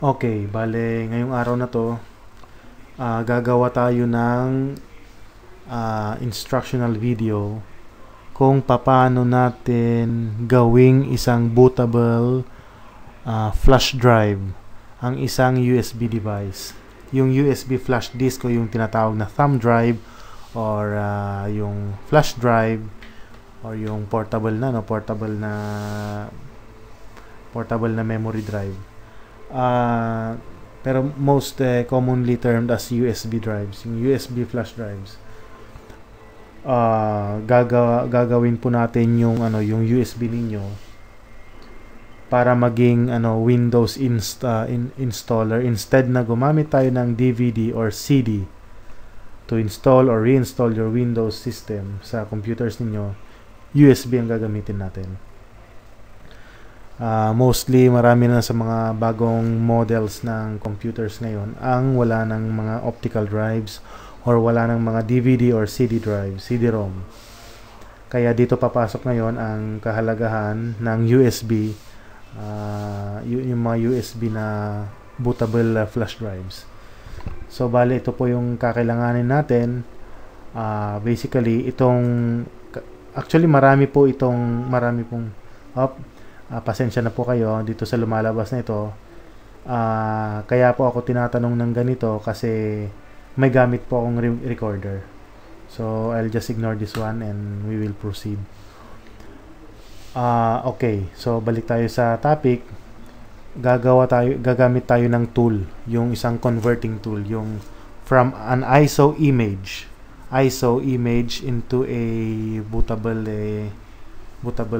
Okay, bale ngayong araw na to, gagawa tayo ng instructional video kung paano natin gawing isang bootable flash drive ang isang USB device. Yung USB flash disk o yung tinatawag na thumb drive or yung flash drive or yung portable na memory drive. Pero most commonly termed as USB drives, yung USB flash drives. Gagawin po natin yung USB ninyo para maging Windows installer instead na gumamit tayo ng DVD or CD to install or reinstall your Windows system sa computers ninyo. USB ang gagamitin natin. Mostly marami na sa mga bagong models ng computers ngayon ang wala ng mga optical drives or wala ng mga DVD or CD drive, CD-ROM. Kaya dito papasok ngayon ang kahalagahan ng USB, yung mga USB na bootable flash drives. So bale ito po yung kakailanganin natin. Basically actually marami pong pasensya na po kayo dito sa lumalabas na ito. Kaya po ako tinatanong ng ganito kasi may gamit po akong recorder. So I'll just ignore this one and we will proceed. Okay, so balik tayo sa topic. Gagamit tayo ng tool, yung isang converting tool, yung from an ISO image into a bootable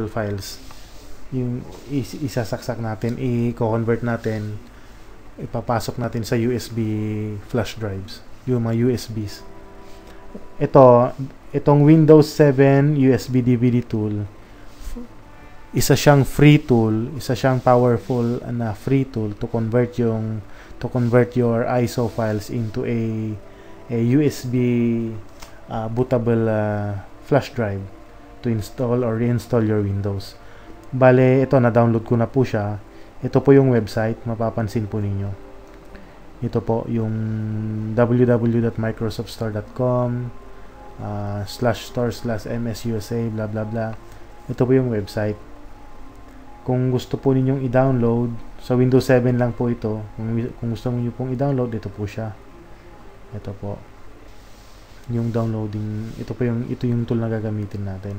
files. Yung isasaksak natin, i-convert natin, ipapasok natin sa USB flash drives, yung mga USBs. Itong Windows 7 USB DVD tool, isa siyang free tool, isa siyang powerful na free tool to convert your ISO files into a USB bootable flash drive to install or reinstall your Windows. Bale, ito na-download ko na po siya. Ito po yung website, mapapansin po ninyo. Ito po yung www.microsoftstore.com /store/msusa blah blah blah. Ito po yung website. Kung gusto po ninyong i-download, sa Windows 7 lang po ito. Kung gusto niyo pong i-download, ito po siya. Ito po. Yung downloading, ito yung tool na gagamitin natin.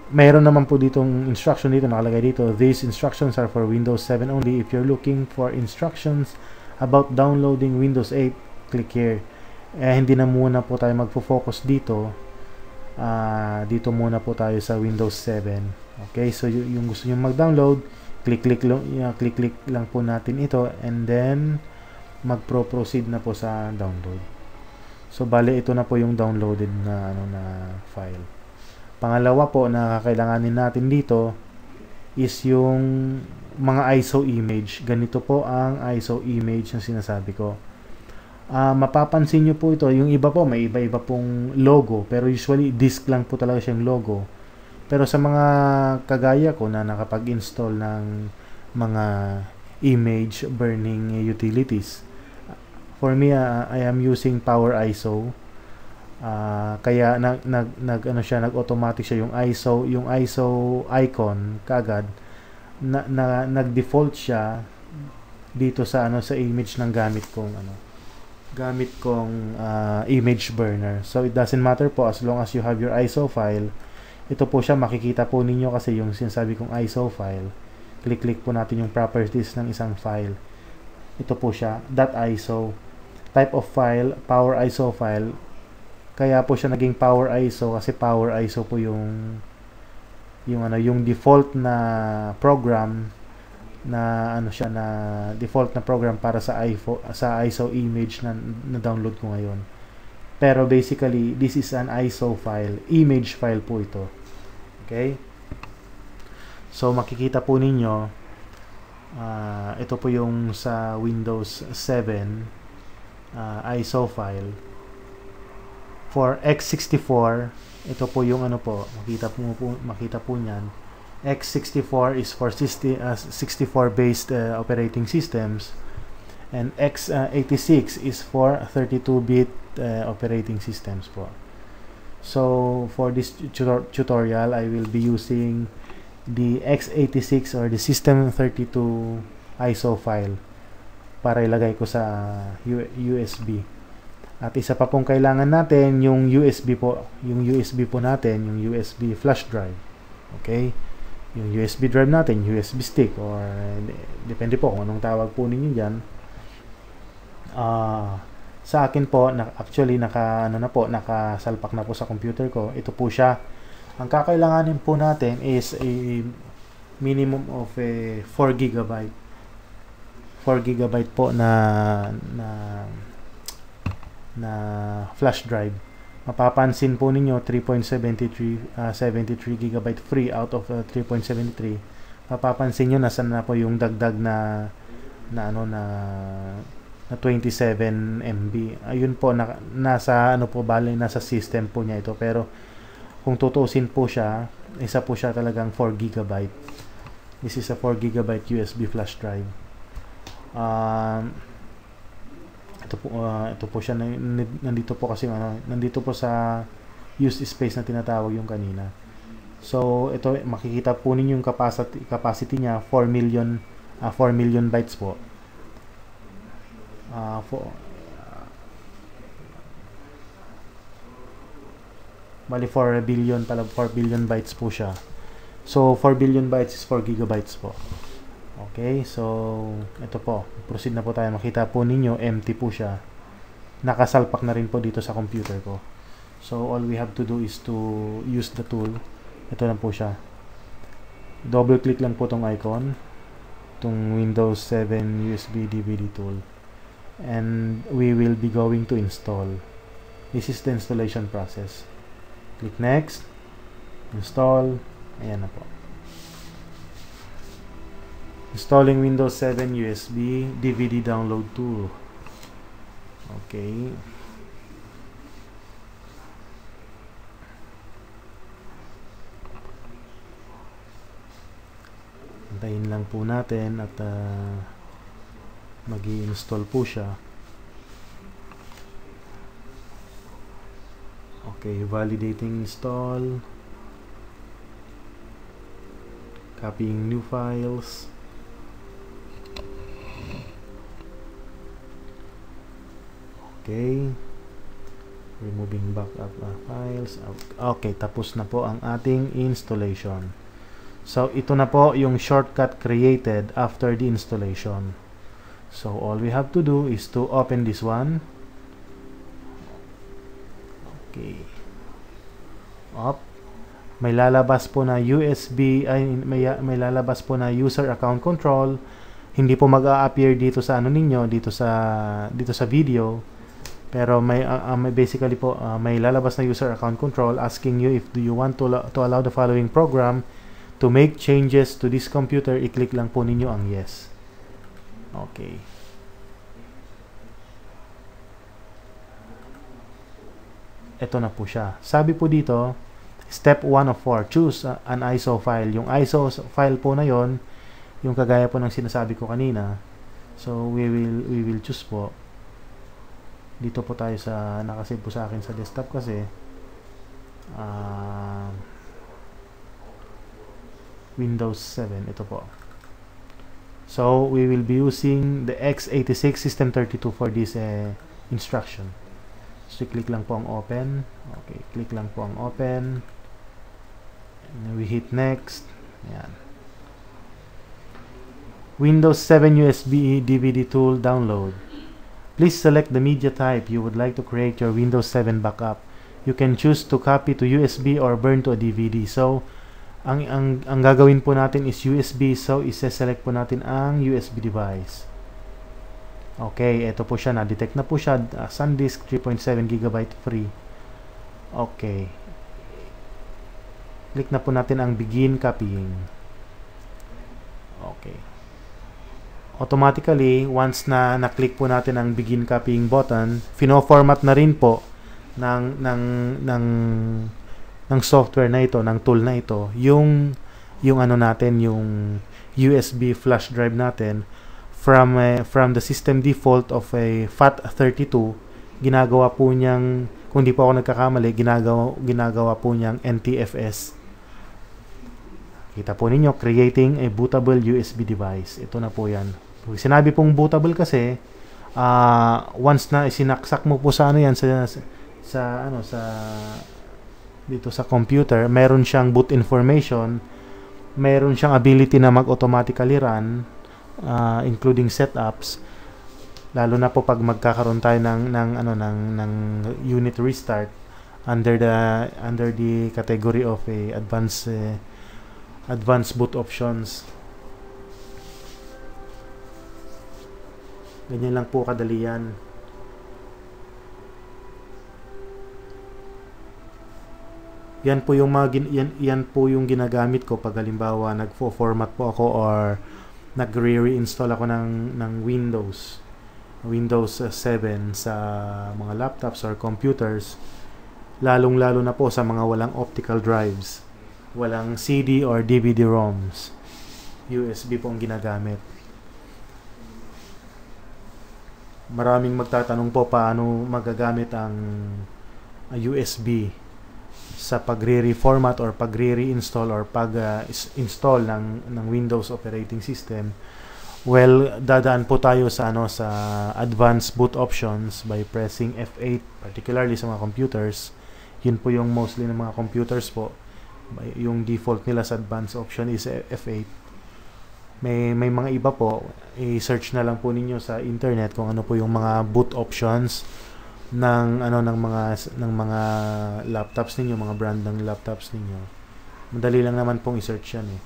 Mayroon naman po ditong instruction dito, nakalagay dito, these instructions are for Windows 7 only. If you're looking for instructions about downloading Windows 8, click here. Hindi na muna po tayo magfo-focus dito. Dito muna po tayo sa Windows 7. Okay, so yung gusto nyo mag-download, click lang po natin ito and then mag-proceed na po sa download. So bale ito na po yung downloaded na file. Pangalawa po na kakailanganin natin dito is yung mga ISO image. Ganito po ang ISO image na sinasabi ko. Mapapansin nyo po ito, yung iba po may iba-iba pong logo, pero usually disk lang po talaga siyang logo. Pero sa mga kagaya ko na nakapag-install ng mga image burning utilities, for me I am using Power ISO. Kaya nag-automatic siya yung ISO icon kaagad nag-default siya dito sa sa image ng gamit kong image burner. So it doesn't matter po as long as you have your ISO file. Ito po siya, makikita po ninyo kasi yung sinasabi kong ISO file. Click po natin yung properties ng isang file. Ito po siya, .iso. Type of file, Power ISO file. Kaya po siya naging Power ISO kasi Power ISO po yung default na program na na default na program para sa ISO image na download ko ngayon. Pero basically this is an ISO file, image file po ito. Okay? So makikita po ninyo ito po yung sa Windows 7 ISO file. For x64, ito po yung makita po niyan. x64 is for 64 based operating systems, and x86 is for 32-bit operating systems po. So for this tutorial, I will be using the x86 or the system32 ISO file para ilagay ko sa USB. At isa pa pong kailangan natin yung USB po, yung USB po natin, yung USB flash drive. Okay? Yung USB drive natin, USB stick, or depende po kung anong tawag po ninyo diyan. Sa akin po, actually nakasalpak na po sa computer ko. Ito po siya. Ang kakailanganin po natin is a minimum of 4 GB. 4 GB po na flash drive. Mapapansin po ninyo 3.73 GB free out of 3.73. Mapapansin niyo nasan na po yung dagdag na 27 MB. Ayun po nasa nasa system po niya ito, pero kung tutusin po siya, isa po siya talagang 4 GB. This is a 4 GB USB flash drive. Ito po siya, nandito po kasi nandito po sa used space na tinatawag yung kanina. So ito, makikita po ninyo yung capacity niya, 4 million bytes po. Bali 4 billion bytes po siya. So 4 billion bytes is 4 gigabytes po. Okay, so ito po, proceed na po tayo. Makita po ninyo, empty po siya. Nakasalpak na rin po dito sa computer ko. So all we have to do is to use the tool. Ito na po siya. Double click lang po tong icon, tong Windows 7 USB DVD tool, and we will be going to install. This is the installation process. Click next, install. Ayan na po. Installing Windows 7 USB DVD download tool. Okay. Antayin lang po natin at mag-i-install po siya. Okay, validating install. Copying new files. Okay. Removing backup files. Okay, tapos na po ang ating installation. So, ito na po yung shortcut created after the installation. So, all we have to do is to open this one. Okay. Up. May lalabas po na USB, may lalabas po na user account control. Hindi po mag-a-appear dito sa ninyo, dito sa video. Pero may basically po may lalabas na user account control asking you if do you want to allow the following program to make changes to this computer. I-click lang po ninyo ang yes. Okay. Ito na po siya. Sabi po dito, step 1 of 4, choose an ISO file. Yung ISO file po na yon, yung kagaya po ng sinasabi ko kanina. So we will choose po. Dito po tayo sa nakasave po sa akin sa desktop kasi Windows 7 ito po. So we will be using the x86 system32 for this instruction. So click lang po ang open. Okay, click lang po ang open. And we hit next. Ayan. Windows 7 USB DVD tool download. Please select the media type you would like to create your Windows 7 backup. You can choose to copy to USB or burn to a DVD. So, ang gagawin po natin is USB. So, isa-select po natin ang USB device. Okay, ito po siya. Na-detect na po siya. SanDisk 3.7 GB free. Okay. Click na po natin ang begin copying. Okay. Automatically, once na na-click po natin ang begin copying button, fino-format na rin po ng software na ito, ng tool na ito, yung yung ano natin, yung USB flash drive natin from the system default of a FAT32, ginagawa po niyang, kung di po ako nagkakamali, ginagawa po niyang NTFS. Kita po ninyo, creating a bootable USB device. Ito na po yan. Sinabi pong bootable kasi, once na isinaksak mo po sa ano yan, sa dito sa computer, meron siyang boot information, meron siyang ability na mag-automatically run, including setups, lalo na po pag magkakaroon tayo ng unit restart under the category of a advanced boot options. Ganyan lang po kadali yan. Yan po yung yan po yung ginagamit ko pag halimbawa nagfo-format po ako or nagre-reinstall ako ng Windows 7 sa mga laptops or computers, lalong-lalo na po sa mga walang optical drives, walang CD or DVD-ROMs. USB po ang ginagamit. Maraming magtatanong po paano magagamit ang USB sa pagre-reformat or pagre-reinstall or pag-install ng Windows operating system. Well, dadaan po tayo sa sa advanced boot options by pressing F8, particularly sa mga computers. Yun po yung mostly ng mga computers po. Yung default nila sa advanced option is F8. May mga iba po, i-search na lang po ninyo sa internet kung ano po yung mga boot options ng mga laptops ninyo, mga brand ng laptops ninyo. Madali lang naman pong i-search yan eh.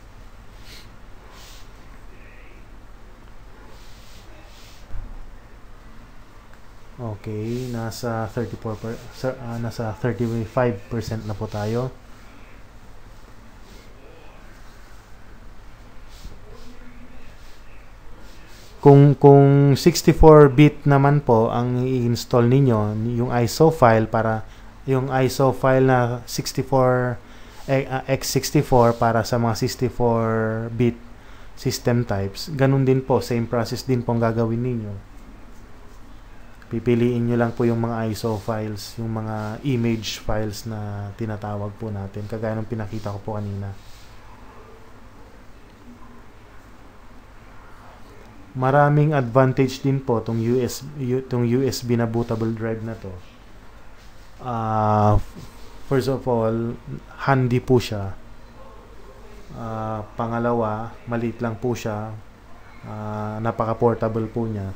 Okay, nasa 35% na po tayo. Kung 64-bit naman po ang i-install ninyo, yung ISO file na 64 x64 para sa mga 64-bit system types, ganun din po, same process din pong gagawin ninyo. Pipiliin nyo lang po yung mga ISO files, yung mga image files na tinatawag po natin, kagaya ng pinakita ko po kanina. Maraming advantage din po tong USB na bootable drive na to. First of all, handy po siya. Pangalawa, maliit lang po siya. Napaka-portable po niya.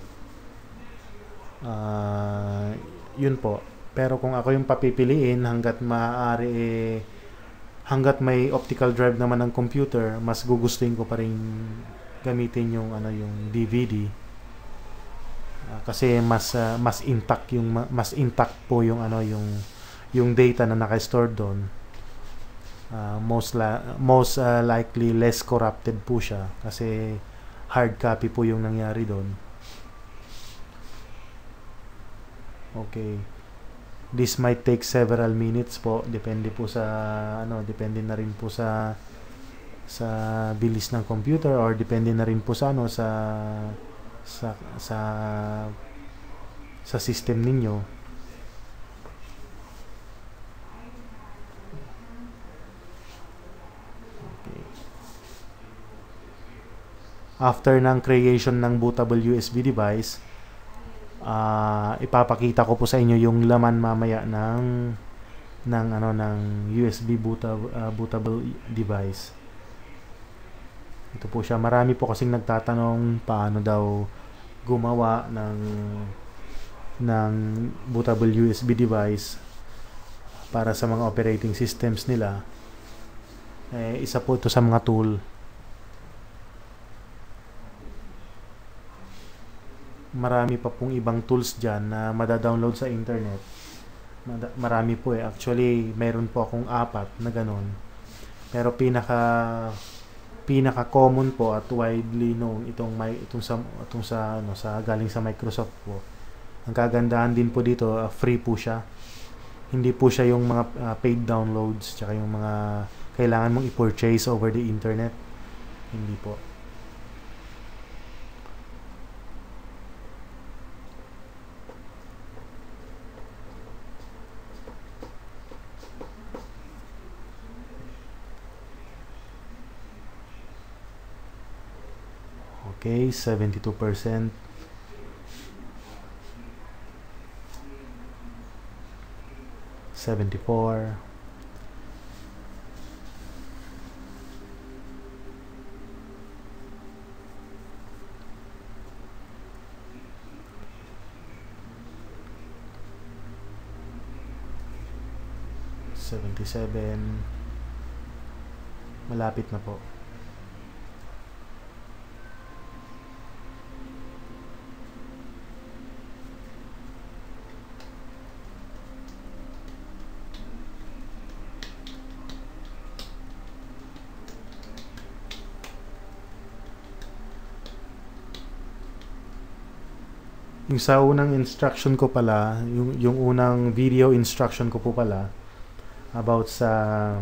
Yun po. Pero kung ako yung papipiliin, hanggat maaari hanggat may optical drive naman ng computer, mas gugustuhin ko pa rin gamitin yung DVD, kasi mas intact po yung yung data na naka-store doon. Most likely less corrupted po siya kasi hard copy po yung nangyari doon. Okay, this might take several minutes po, depende po sa depende na rin po sa bilis ng computer, or depende na rin po sa sa system ninyo. Okay. After ng creation ng bootable USB device, ipapakita ko po sa inyo yung laman mamaya ng USB bootable device. Ito po siya. Marami po kasing nagtatanong paano daw gumawa ng bootable USB device para sa mga operating systems nila. Isa po ito sa mga tool. Marami pa pong ibang tools dyan na madadownload sa internet. Marami po Actually, mayroon po akong 4 na ganun. Pero pinaka-common po at widely known itong galing sa Microsoft po. Ang kagandahan din po dito, free po siya. Hindi po siya yung mga paid downloads tsaka yung mga kailangan mong i-purchase over the internet. Hindi po. Okay, 72%. 74. 77. Malapit na po. Yung sa unang instruction ko pala, yung unang video instruction ko po pala about sa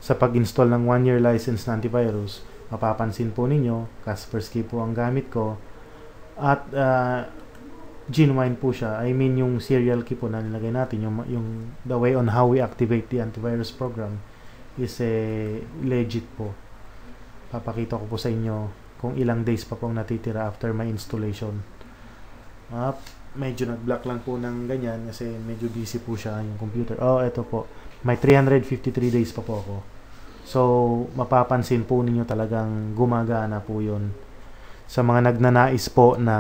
pag-install ng 1-year license na antivirus, mapapansin po ninyo, Kaspersky po ang gamit ko at genuine po siya. I mean yung serial key po na nilagay natin, yung the way on how we activate the antivirus program is legit po. Papakita ko po sa inyo kung ilang days pa pong natitira after my installation. Medyo nag-block lang po ng ganyan kasi medyo busy po siya yung computer. Ito po. May 353 days pa po ako. So, mapapansin po ninyo talagang gumagana po yun. Sa mga nagnanais po na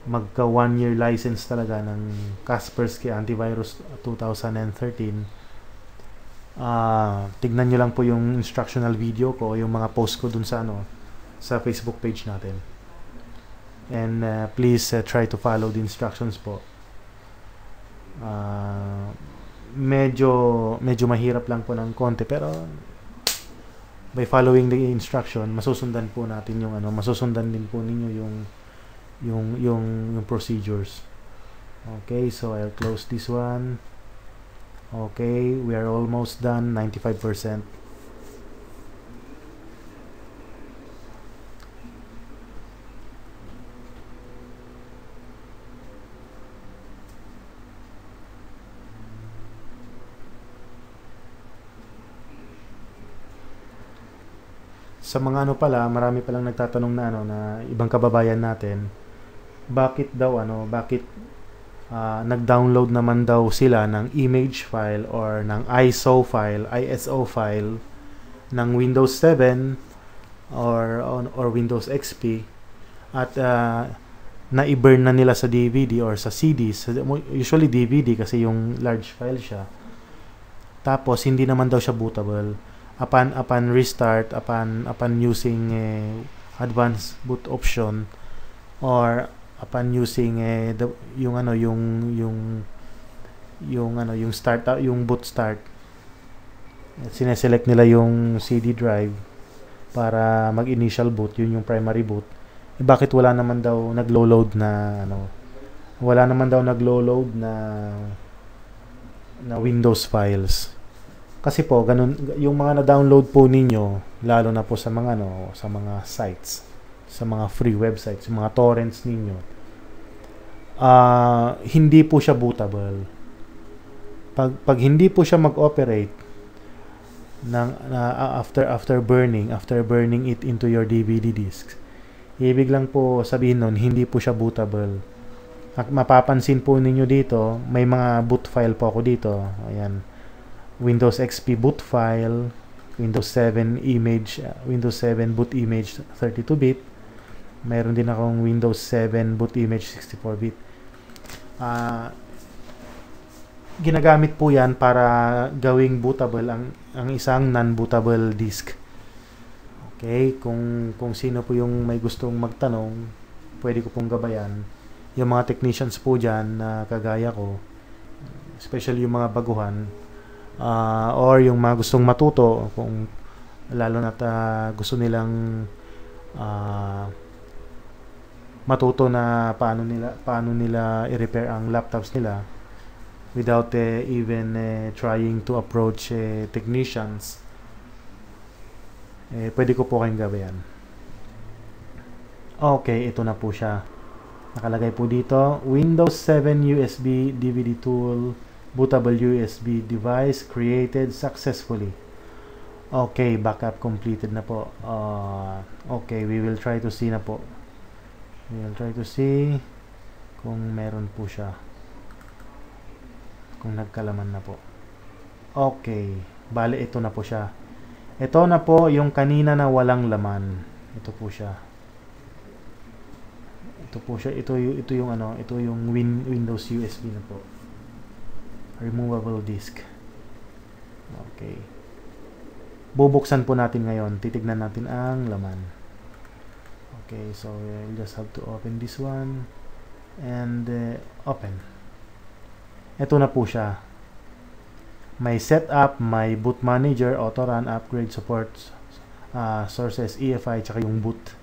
magka 1-year license talaga ng Kaspersky Antivirus 2013, tignan nyo lang po yung instructional video ko, yung mga post ko dun sa sa Facebook page natin. And please try to follow the instructions po. Medyo mahirap lang po ng konti, pero by following the instruction, masusundan po natin yung masusundan din po ninyo yung procedures. Okay, so I'll close this one. Okay, we are almost done, 95%. Sa mga pala, marami palang nagtatanong na na ibang kababayan natin, bakit nag-download naman daw sila ng image file or ng ISO file ng Windows 7 or Windows XP at na-burn na nila sa DVD or sa CDs. Usually DVD kasi yung large file siya. Tapos hindi naman daw siya bootable. Upon restart, upon using advanced boot option or upon using yung boot start, sineselect nila yung CD drive para mag-initial boot, yun yung primary boot. Bakit wala naman daw naglo-load na na Windows files? Kasi po ganun yung mga na-download po ninyo, lalo na po sa mga sa mga sites, sa mga free websites, yung mga torrents ninyo. Hindi po siya bootable. Pag hindi po siya mag-operate after burning it into your DVD disks, ibig lang po sabihin nun, hindi po siya bootable. Mapapansin po ninyo dito, may mga boot file po ako dito. Ayan. Windows XP boot file, Windows 7 boot image 32-bit. Mayroon din akong Windows 7 boot image 64-bit. Ginagamit po 'yan para gawing bootable ang isang non-bootable disk. Okay, kung sino po yung may gustong magtanong, pwede ko pong gabayan. Yung mga technicians po diyan na kagaya ko, especially yung mga baguhan, or yung mga gustong matuto, kung lalo na gusto nilang matuto na paano nila i-repair ang laptops nila, without even trying to approach technicians. Pwede ko po kayong gabayan. Okay, ito na po siya. Nakalagay po dito, Windows 7 USB DVD tool, bootable USB device created successfully. Okay, backup completed na po. Okay, we will try to see na po. We will try to see kung meron po siya. Kung nagkalaman na po. Okay, bale ito na po siya. Ito na po yung kanina na walang laman. Ito po siya. Ito po siya. Ito yung ano, ito yung Windows USB na po. Removable disk. Okay. Bubuksan po natin ngayon. Titignan natin ang laman. Okay, so we'll just have to open this one and open. Ito na po siya. May setup, may boot manager, auto run, upgrade, support, sources, EFI, tsaka yung boot.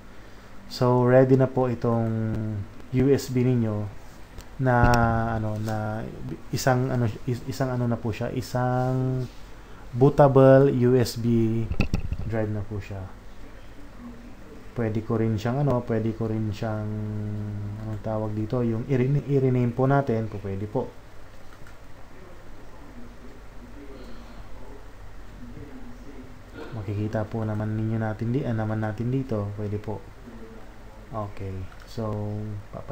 So ready na po itong USB ninyo na isang ano na po siya, isang bootable USB drive na po siya. Pwede ko rin siyang anong tawag dito, yung i-rename po natin, po pwede po. Makikita po naman natin dito, pwede po. Okay, so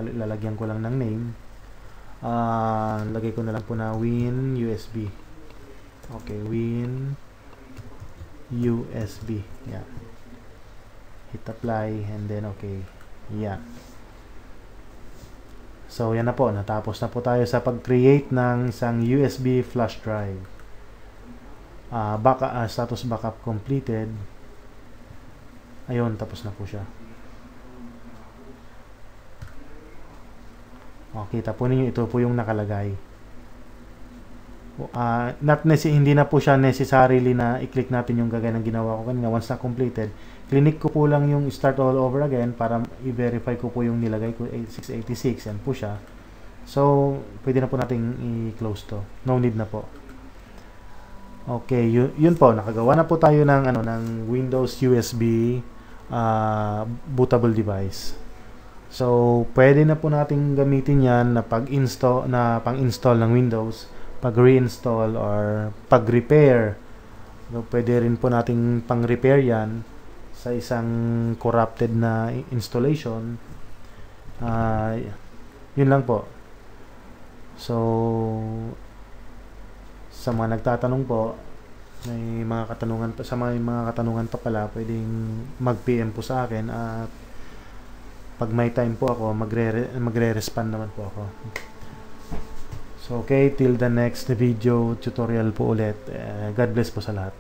lalagyan ko lang ng name. Lagay ko na lang po na Win USB. Okay, Win USB. Yeah. Hit apply and then okay. Yeah. So yan na po, natapos na po tayo sa pag-create ng isang USB flash drive. Status backup completed. Ayun, tapos na po siya. Kita po ninyo, ito po yung nakalagay. Hindi na po siya necessarily na i-click natin yung gagawin ng ginawa ko kanina. Once na completed, clinic ko po lang yung start all over again para i-verify ko po yung nilagay ko, 686. Yan po siya. So, pwede na po nating i-close to. No need na po. Okay, yun po. Nakagawa na po tayo ng Windows USB bootable device. So, pwede na po nating gamitin yan na pang-install ng Windows, pag-reinstall or pag-repair. So, pwede rin po nating pang-repair yan sa isang corrupted na installation. Yun lang po. So, sa mga nagtatanong po, may mga katanungan pa pala, pwedeng mag-PM po sa akin at pag may time po ako, magre-respond naman po ako. So, okay, till the next video tutorial po ulit. God bless po sa lahat.